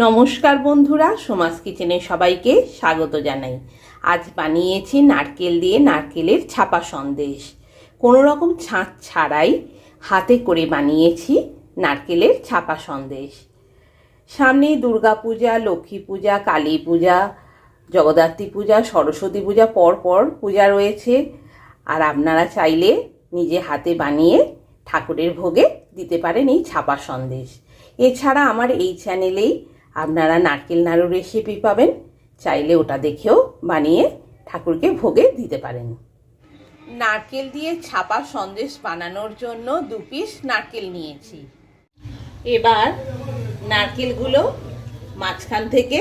নমস্কার বন্ধুরা, সোমাস কিচেনে সবাইকে স্বাগত জানাই। আজ বানিয়েছি নারকেল দিয়ে নারকেলের ছাপা সন্দেশ। কোনো রকম ছাঁচ ছাড়াই হাতে করে বানিয়েছি নারকেলের ছাপা সন্দেশ। সামনেই দুর্গা পূজা, লক্ষ্মী পূজা, কালী পূজা, জগদ্ধাত্রী পূজা, সরস্বতী পূজা পর পূজা রয়েছে। আর আপনারা চাইলে নিজে হাতে বানিয়ে ঠাকুরের ভোগে দিতে পারেন এই ছাপা সন্দেশ। এছাড়া আমার এই চ্যানেলেই আপনারা নারকেল নাড়ু রেসিপি পাবেন, চাইলে ওটা দেখেও বানিয়ে ঠাকুরকে ভোগে দিতে পারেন। নারকেল দিয়ে ছাপা সন্দেশ বানানোর জন্য 2 পিস নারকেল নিয়েছি। এবার নারকেলগুলো মাঝখান থেকে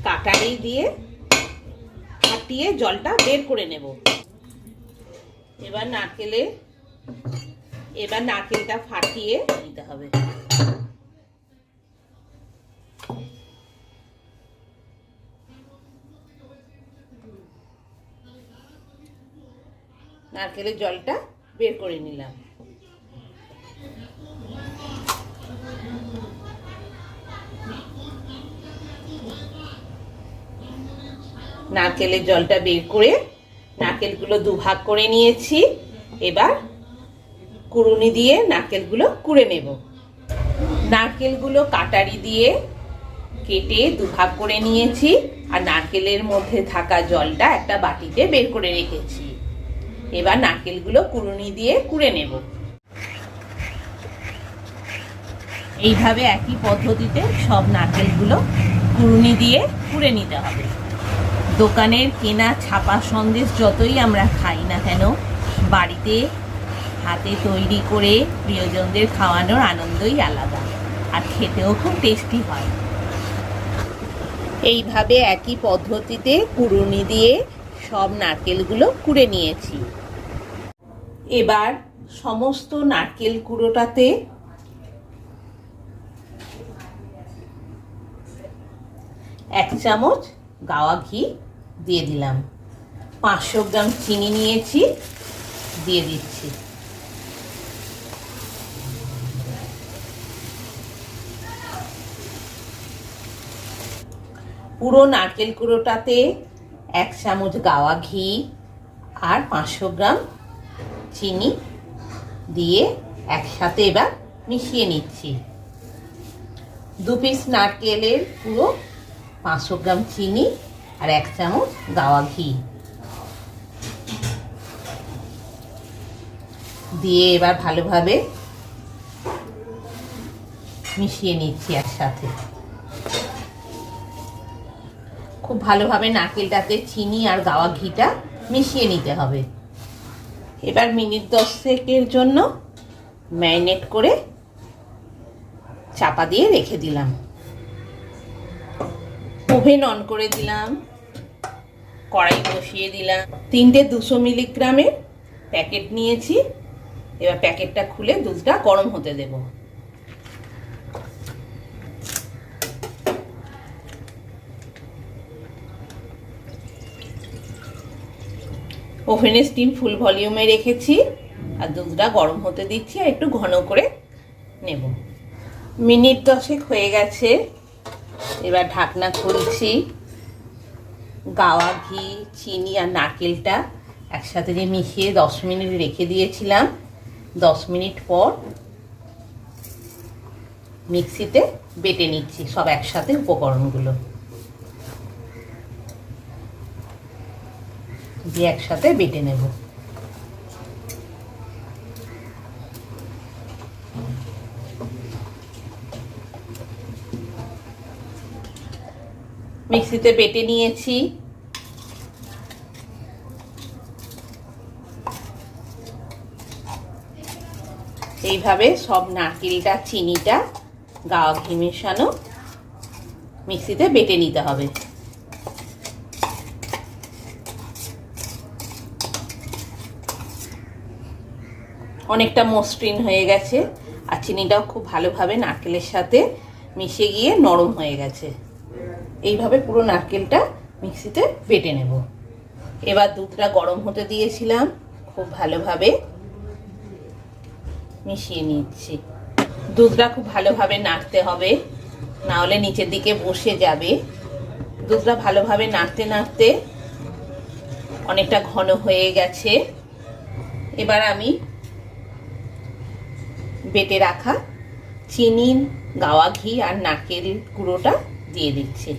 কাটারি দিয়ে ফাটিয়ে জলটা বের করে নেব। এবার নারকেলটা ফাটিয়ে নিতে হবে। নারকেলের জলটা বের করে নিলাম। নারকেলের জলটা বের করে নারকেলগুলো 2 ভাগ করে নিয়েছি। এবার কুড়ুনি দিয়ে নারকেলগুলো কুড়ে নেব। নারকেলগুলো কাটারি দিয়ে কেটে 2 ভাগ করে নিয়েছি আর নারকেলের মধ্যে থাকা জলটা একটা বাটিতে বের করে রেখেছি। এবার নারকেলগুলো কুড়ুনি দিয়ে কুড়ে নেব। এইভাবে একই পদ্ধতিতে সব নারকেলগুলো কুড়ুনি দিয়ে কুড়ে নিতে হবে। দোকানের কেনা ছাপা সন্দেশ যতই আমরা খাই না কেন, বাড়িতে হাতে তৈরি করে প্রিয়জনদের খাওয়ানোর আনন্দই আলাদা, আর খেতেও খুব টেস্টি হয়। এইভাবে একই পদ্ধতিতে কুড়ুনি দিয়ে সব নারকেলগুলো কুড়ে নিয়েছি। এবার সমস্ত নারকেল কুড়োটাতে 1 চামচ গাওয়া ঘি দিয়ে দিলাম। 500 গ্রাম চিনি নিয়েছি, দিয়ে দিচ্ছি। পুরো নারকেল কুড়োটাতে 1 চামচ গাওয়া ঘি আর 500 গ্রাম চিনি দিয়ে একসাথে এবার মিশিয়ে নিচ্ছি। 2 পিস নারকেলের পুরো 500 গ্রাম চিনি আর 1 চামচ গাওয়া ঘি দিয়ে এবার ভালোভাবে মিশিয়ে নিচ্ছি একসাথে। খুব ভালোভাবে নারকেলটাতে চিনি আর গাওয়া ঘিটা মিশিয়ে নিতে হবে। এবার মিনিট 10 জন্য ম্যারিনেট করে চাপা দিয়ে রেখে দিলাম। ওভেন অন করে দিলাম, কড়াই বসিয়ে দিলাম। 3টে 200 মিলিগ্রামের প্যাকেট নিয়েছি। এবার প্যাকেটটা খুলে দুধটা গরম হতে দেব। ওভেনে স্টিম ফুল ভলিউমে রেখেছি আর দুধটা গরম হতে দিচ্ছি আর একটু ঘন করে নেব। মিনিট 10 হয়ে গেছে। এবার ঢাকনা খুলছি। গাওয়া ঘি, চিনি আর নারকেলটা একসাথে যে মিশিয়ে 10 মিনিট রেখে দিয়েছিলাম, 10 মিনিট পর মিক্সিতে বেটে নিচ্ছি সব একসাথে উপকরণগুলো দিয়ে একসাথে বেটে নেব। মিক্সিতে বেটে নিয়েছি। এইভাবে সব নারকেলটা, চিনিটা, গাওয়া ঘি মেশানো মিক্সিতে বেটে নিতে হবে। অনেকটা মসৃণ হয়ে গেছে আর চিনিটাও খুব ভালোভাবে নারকেলের সাথে মিশে গিয়ে নরম হয়ে গেছে। এইভাবে পুরো নারকেলটা মিক্সিতে বেটে নেব। এবার দুধটা গরম হতে দিয়েছিলাম, খুব ভালোভাবে মিশিয়ে নিচ্ছি। দুধটা খুব ভালোভাবে নাড়তে হবে। না হলে নিচের দিকে বসে যাবে। দুধটা ভালোভাবে নাড়তে নাড়তে অনেকটা ঘন হয়ে গেছে। এবার আমি বেটে রাখা চিনি, গাওয়া ঘি আর নারকেল গুঁড়োটা দিয়ে দিচ্ছি।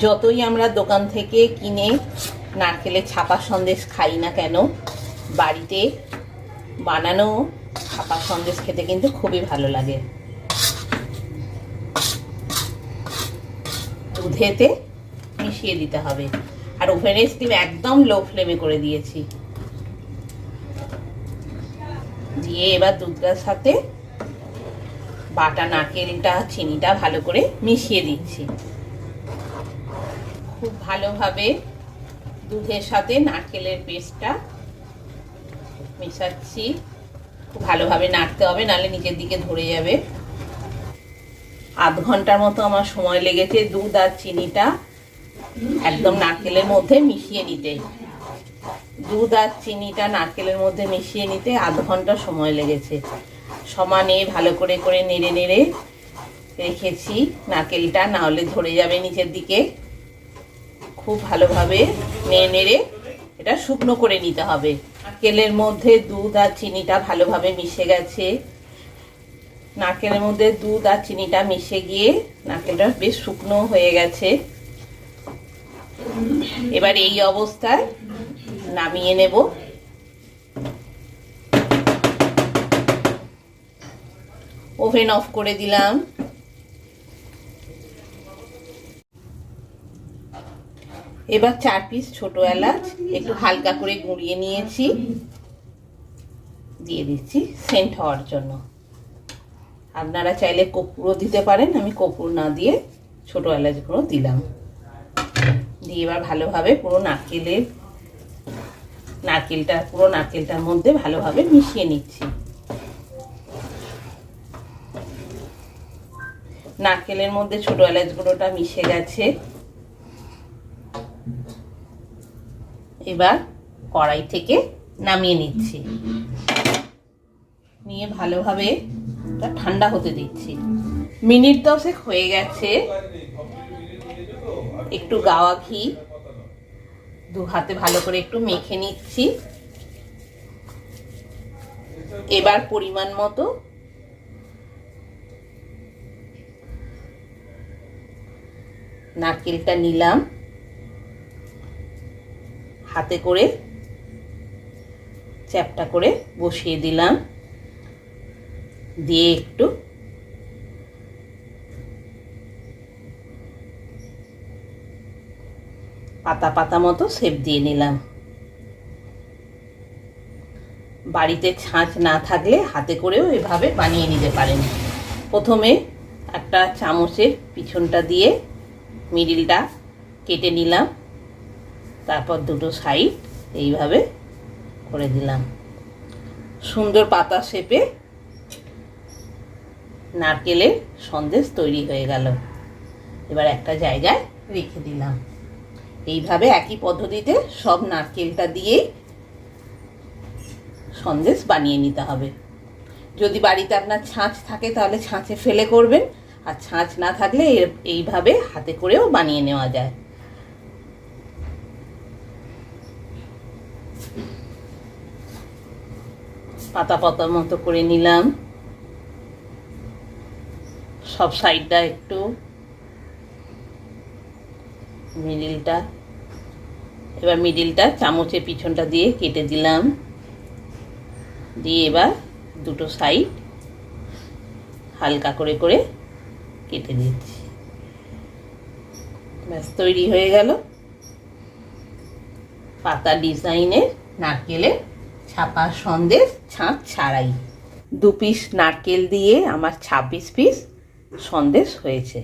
যতই আমরা দোকান থেকে কিনে নারকেলের ছাপা সন্দেশ খাই না কেন, বাড়িতে বানানো ছাপা সন্দেশ খেতে কিন্তু খুবই ভালো লাগে। দুধেতে মিশিয়ে দিতে হবে, আর ওভেনের স্টিম একদম লো ফ্লেমে করে দিয়েছি। দিয়ে এবার দুধটার সাথে বাটা নারকেলটা, চিনিটা ভালো করে মিশিয়ে দিচ্ছি। খুব ভালোভাবে দুধের সাথে নারকেলের পেস্টটা মেশাচ্ছি। খুব ভালোভাবে নাড়তে হবে, নাহলে নিচের দিকে ধরে যাবে। আধ ঘন্টার মতো আমার সময় লেগেছে দুধ আর চিনিটা একদম নারকেলের মধ্যে মিশিয়ে নিতে। দুধ আর চিনিটা নারকেলের মধ্যে মিশিয়ে নিতে আধ ঘন্টা সময় লেগেছে। সমানে ভালো করে করে নেড়ে নেড়ে রেখেছি নারকেলটা, না হলে ধরে যাবে নিচের দিকে। খুব ভালোভাবে নেড়ে নেড়ে এটা শুকনো করে নিতে হবে। নারকেলের মধ্যে দুধ আর চিনিটা ভালোভাবে মিশে গেছে। নারকেলের মধ্যে দুধ আর চিনিটা মিশে গিয়ে নারকেলটা বেশ শুকনো হয়ে গেছে। এবার এই অবস্থায় নামিয়ে নেব। ওভেন অফ করে দিলাম। এবার 4 পিস ছোট এলাচ একটু হালকা করে গুঁড়িয়ে নিয়েছি, দিয়ে দিচ্ছি সেন্ট হওয়ার জন্য। আপনারা চাইলে কর্পূরও দিতে পারেন, আমি কর্পূর না দিয়ে ছোট এলাচগুলো দিলাম। দিয়ে এবার ভালোভাবে পুরো নারকেলটার মধ্যে ভালোভাবে মিশিয়ে নিচ্ছি। নারকেলের মধ্যে ছোট এলাচ গুঁড়োটা মিশে গেছে। এবার কড়াই থেকে নামিয়ে নিচ্ছি, নিয়ে ভালোভাবে ঠান্ডা হতে দিচ্ছি। মিনিট 10 হয়ে গেছে। একটু গাওয়া ঘি দু হাতে ভালো করে একটু মেখে নিচ্ছি। এবার পরিমাণ মতো নারকেলটা নিলাম, হাতে করে চ্যাপটা করে বসিয়ে দিলাম। দিয়ে একটু পাতা পাতা মতো শেপ দিয়ে নিলাম। বাড়িতে ছাঁচ না থাকলে হাতে করেও এভাবে বানিয়ে নিতে পারেন। প্রথমে একটা চামচের পিছনটা দিয়ে মিডিলটা কেটে নিলাম, তারপর দুটো সাইড এইভাবে করে দিলাম। সুন্দর পাতা শেপে নারকেলের সন্দেশ তৈরি হয়ে গেল। এবার একটা জায়গায় রেখে দিলাম। এইভাবে একই পদ্ধতিতে সব নারকেলটা দিয়ে সন্দেশ বানিয়ে নিতে হবে। যদি বাড়িতে আপনার ছাঁচ থাকে তাহলে ছাঁচে ফেলে করবেন, আর ছাঁচ না থাকলে এইভাবে হাতে করেও বানিয়ে নেওয়া যায়। পাতা পাতার মতো করে নিলাম সব সাইডটা, একটু মিডিলটা। এবার মিডিলটা চামচের পিছনটা দিয়ে কেটে দিলাম। দিয়ে এবার দুটো সাইড হালকা করে করে কেটে দিচ্ছি। ব্যাস তৈরি হয়ে গেল পাতা ডিজাইনের নারকেলের ছাপা সন্দেশ ছাঁচ ছাড়াই। 2 পিস নারকেল দিয়ে আমার 26 পিস সন্দেশ হয়েছে।